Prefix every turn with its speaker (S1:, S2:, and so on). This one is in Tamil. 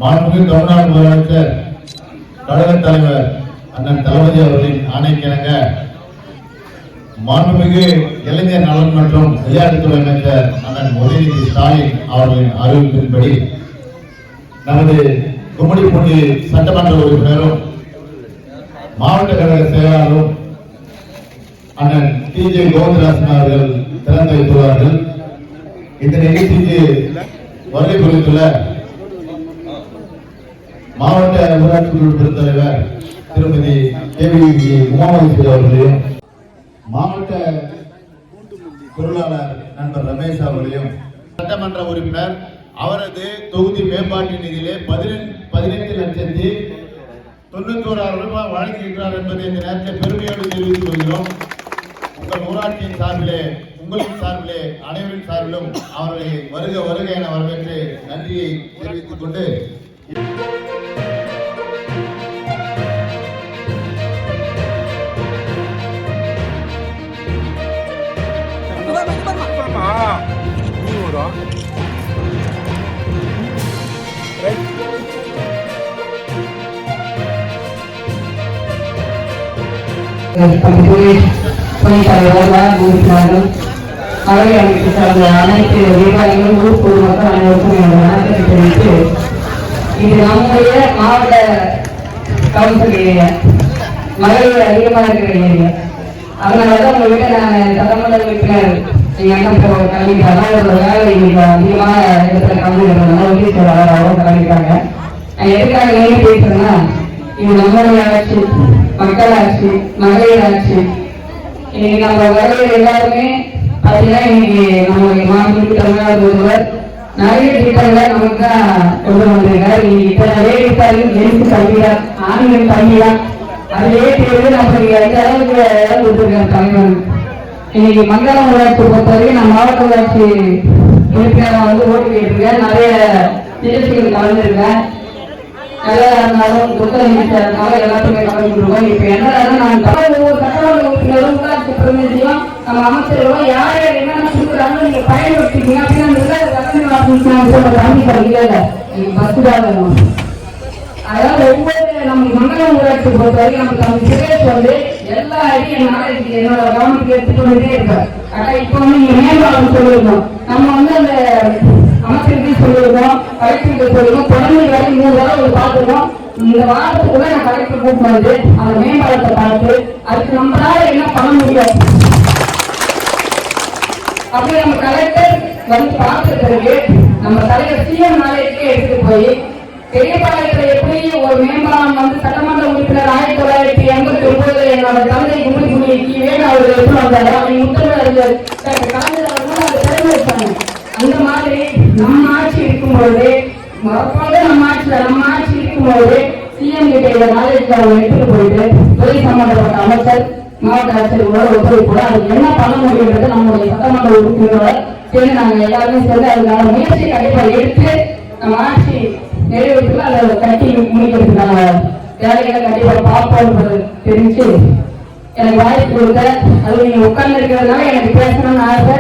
S1: மாண்புமிகு தமிழ்நாடு முதலமைச்சர் கழக தலைவர் அண்ணன் தளபதி அவர்களின் ஆணைக்கிணங்க மாண்புமிகு இளைஞர் நலன் மற்றும் விளையாட்டுத்துறை அமைச்சர் அண்ணன் உதயநிதி ஸ்டாலின் அவர்களின் அறிவிப்பின்படி நமது கும்மிடிப்பூண்டி சட்டமன்ற உறுப்பினரும் மாவட்ட கழக செயலாளரும் அண்ணன் டி.ஜே. கோவிந்தராசன் அவர்கள் திறந்து வைத்துள்ளார்கள். இந்த நிகழ்ச்சிக்கு வருகை புரிந்துள்ள மாவட்ட ஊராட்சி குழு பெருந்தலைவர் திருமதி கே.வி. உமாமகேஸ்வரி அவர்களையும் மாவட்ட பொருளாளர் நண்பர் ரமேஷ் அவர்களையும் சட்டமன்ற உறுப்பினர் அவரது தொகுதி மேம்பாட்டு நிதியிலே 18,91,091 ரூபாய் வழங்குகின்றார் என்பதை இந்த நேரத்தில் பெருமையோடு தெரிவித்துக் கொள்கிறோம். உங்கள் ஊராட்சியின் சார்பிலே உங்களின் சார்பிலே அனைவரின் சார்பிலும் அவர்களை வருக வருக என வரவேற்று நன்றியை தெரிவித்துக் கொண்டு
S2: அமைப்பு சார்ந்த அனைத்து விவசாயிகளும் ஊர் பொதுமக்கள் அனைவருக்கும் வணக்கத்தை தெரிவித்து, இது நம்முடைய மாவட்ட கவுன்சில் ஏரியா, மகளிர் அதிகமாக இருக்கிற ஏரியா. அதனாலதான் உங்க வீட்டை நான் சட்டமன்ற உறுப்பினர் எங்க அண்ணன் கிளம்பிட்டாங்க. ஒரு வேலை இன்னைக்கு அதிகமான இடத்துல கலந்துக்கிறதுனால உதவியாளராகவும் கிளம்பிட்டாங்க. நான் எதுக்காக நீங்க பேசுறேன்னா, இது நம்மளுடைய ஆட்சி, மக்கள் ஆட்சி, மகளிர் ஆட்சி. இன்னைக்கு நம்ம மகளிர் எல்லாருமே பார்த்தீங்கன்னா இன்னைக்கு நம்மளுடைய மாநில தமிழ்நாடு ஒருவர் நிறைய திட்டங்களை நமக்கு தான் கொண்டு வந்திருக்காரு. இன்னைக்கு இத்தனை லேடிஸாலும் ஜென்ஸ் கல்விதான், ஆண்கள் கல்விதான், அதுலேயே தேர்வு நம்மளுக்கு எந்த அளவுக்கு இடம் கொடுத்துருக்காரு தலைவர். இன்னைக்கு மங்களம் ஊராட்சி பொறுத்தவரைக்கும் நான் மாவட்ட ஊராட்சி உறுப்பினராக ஓட்டு கேட்டிருக்கேன். நிறைய நிகழ்ச்சிகள் கலந்துருக்கேன். நல்லா இருந்தாலும் புத்த நிகழ்ச்சியா இருந்தாலும் எல்லாத்துக்குமே கலந்துருக்கோம். இப்ப என்னன்னா நான் ஒவ்வொரு சட்டமன்ற உறுப்பினரும் ஊராட்சி பிரதிநிதியும் நம்ம அமைச்சர்களும் யார் யார் என்னென்ன கொடுக்குறாங்க நீங்க பயன்படுத்திக்கீங்க அப்படின்னு பஸ்ஸுதான் வேணும். அதாவது ஒவ்வொரு நம்ம மங்களம் ஊராட்சி பொறுத்தவரைக்கும் நமக்கு சுரேஷ் வந்து எல்லா ஐடியும் என்னோட கவனத்துக்கு எடுத்துக்கொண்டே இருக்காரு. ஆனா இப்ப வந்து நீங்க மேம்பாலம் சொல்லிருக்கோம், நம்ம வந்து அந்த அமைச்சருக்கு சொல்லிருக்கோம், கலெக்டருக்கு சொல்லிருக்கோம், தொடர்ந்து வரை 3 தடவை பார்த்துருக்கோம். இந்த வாரத்துக்குள்ள நான் கலெக்டர் கூப்பிட்டு வந்து அந்த மேம்பாலத்தை பார்த்து அதுக்கு நம்மளால என்ன பண்ண முடியும் அப்படி நம்ம கலெக்டர் வந்து பார்த்த பிறகு நம்ம தலைவர் சிஎம் நாளைக்கே எடுத்துட்டு போய் பெரியபாளையத்துல எப்படி ஒரு மேம்பாலம் வந்து சட்டமன்ற உறுப்பினர் 1989 என்னோட தந்தை கும்மிடிப்பூண்டி வேணு அவர்கள் எப்படி வந்தாரு அவங்க உத்தரவு கலந்துறவர்கள் அதை திறந்து வச்சாங்க. அந்த மாதிரி நம்ம ஆட்சி இருக்கும்போது நம்ம ஆட்சி இருக்கும்போது சிஎம் கிட்ட இந்த நாளைக்கு அவங்க எடுத்துட்டு போயிட்டு தொழில் சம்பந்தப்பட்ட அமைச்சர் மாவட்ட ஆட்சியர்களோட ஒத்துழைப்போட அதுக்கு என்ன பண்ண முடியுன்றது நம்முடைய சட்டமன்ற உறுப்பினரோட சேர்ந்து நாங்க எல்லாருமே சேர்ந்து அதுக்கான முயற்சி கண்டிப்பா எடுத்து நம்ம ஆட்சி நிறைவேற்று அதை கட்டி முடிக்கிறதுக்கான வேலைகளை கண்டிப்பா பார்ப்போம் தெரிஞ்சு எனக்கு வாய்ப்பு கொடுத்த அது நீங்க உட்கார்ந்து இருக்கிறதுனால எனக்கு பேசணும்னு ஆசை.